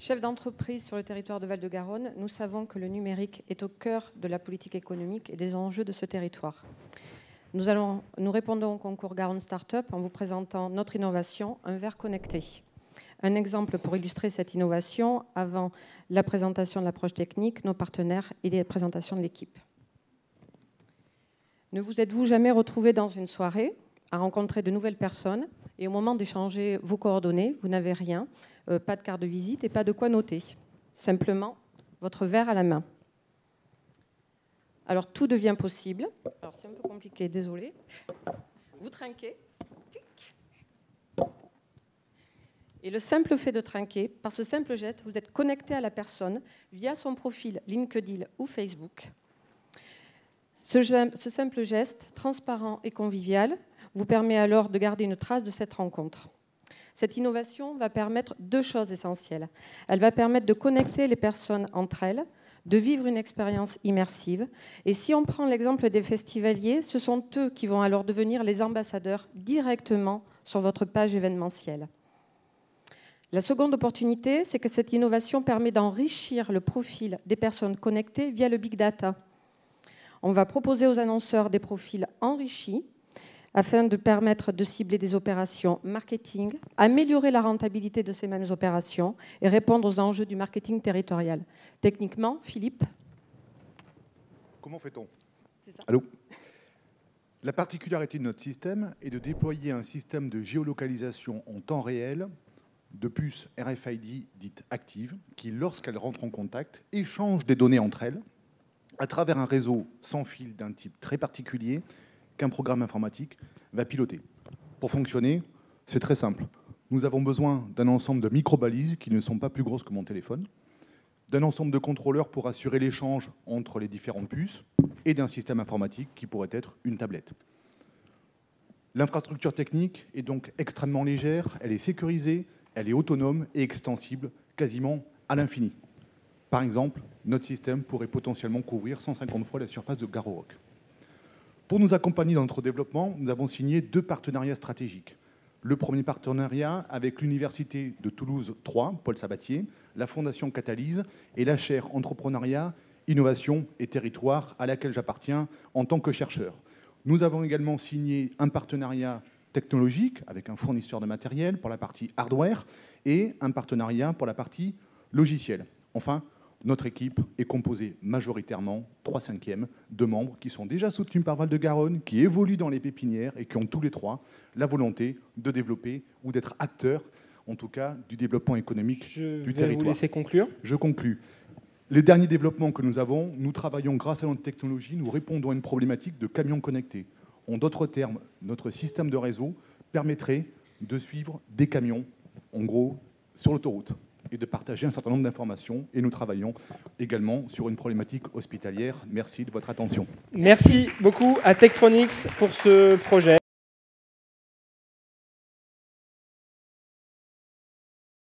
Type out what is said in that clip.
Chef d'entreprise sur le territoire de Val-de-Garonne, nous savons que le numérique est au cœur de la politique économique et des enjeux de ce territoire. Nous répondons au concours Garonne Startup en vous présentant notre innovation, un verre connecté. Un exemple pour illustrer cette innovation avant la présentation de l'approche technique, nos partenaires et les présentations de l'équipe. Ne vous êtes-vous jamais retrouvé dans une soirée à rencontrer de nouvelles personnes et au moment d'échanger vos coordonnées, vous n'avez rien, pas de carte de visite et pas de quoi noter. Simplement, votre verre à la main. Alors, tout devient possible. Alors, c'est un peu compliqué, désolé. Vous trinquez. Et le simple fait de trinquer, par ce simple geste, vous êtes connecté à la personne via son profil LinkedIn ou Facebook. Ce simple geste, transparent et convivial, vous permet alors de garder une trace de cette rencontre. Cette innovation va permettre deux choses essentielles. Elle va permettre de connecter les personnes entre elles, de vivre une expérience immersive. Et si on prend l'exemple des festivaliers, ce sont eux qui vont alors devenir les ambassadeurs directement sur votre page événementielle. La seconde opportunité, c'est que cette innovation permet d'enrichir le profil des personnes connectées via le big data. On va proposer aux annonceurs des profils enrichis afin de permettre de cibler des opérations marketing, améliorer la rentabilité de ces mêmes opérations et répondre aux enjeux du marketing territorial. Techniquement, Philippe? Comment fait-on? Allô? La particularité de notre système est de déployer un système de géolocalisation en temps réel de puces RFID dites actives qui, lorsqu'elles rentrent en contact, échangent des données entre elles à travers un réseau sans fil d'un type très particulier qu'un programme informatique va piloter. Pour fonctionner, c'est très simple. Nous avons besoin d'un ensemble de micro-balises qui ne sont pas plus grosses que mon téléphone, d'un ensemble de contrôleurs pour assurer l'échange entre les différentes puces et d'un système informatique qui pourrait être une tablette. L'infrastructure technique est donc extrêmement légère, elle est sécurisée, elle est autonome et extensible quasiment à l'infini. Par exemple, notre système pourrait potentiellement couvrir 150 fois la surface de Garorock. Pour nous accompagner dans notre développement, nous avons signé 2 partenariats stratégiques. Le premier partenariat avec l'Université de Toulouse 3, Paul Sabatier, la Fondation Catalyse et la chaire Entrepreneuriat, Innovation et Territoire à laquelle j'appartiens en tant que chercheur. Nous avons également signé un partenariat technologique avec un fournisseur de matériel pour la partie hardware et un partenariat pour la partie logicielle. Enfin, notre équipe est composée majoritairement, 3/5, de membres qui sont déjà soutenus par Val-de-Garonne, qui évoluent dans les pépinières et qui ont tous les 3 la volonté de développer ou d'être acteurs, en tout cas, du développement économique du territoire. Je vais vous laisser conclure. Je conclus. Les derniers développements que nous avons, nous travaillons grâce à notre technologie, nous répondons à une problématique de camions connectés. En d'autres termes, notre système de réseau permettrait de suivre des camions, en gros, sur l'autoroute, et de partager un certain nombre d'informations. Et nous travaillons également sur une problématique hospitalière. Merci de votre attention. Merci beaucoup à Tektronix pour ce projet.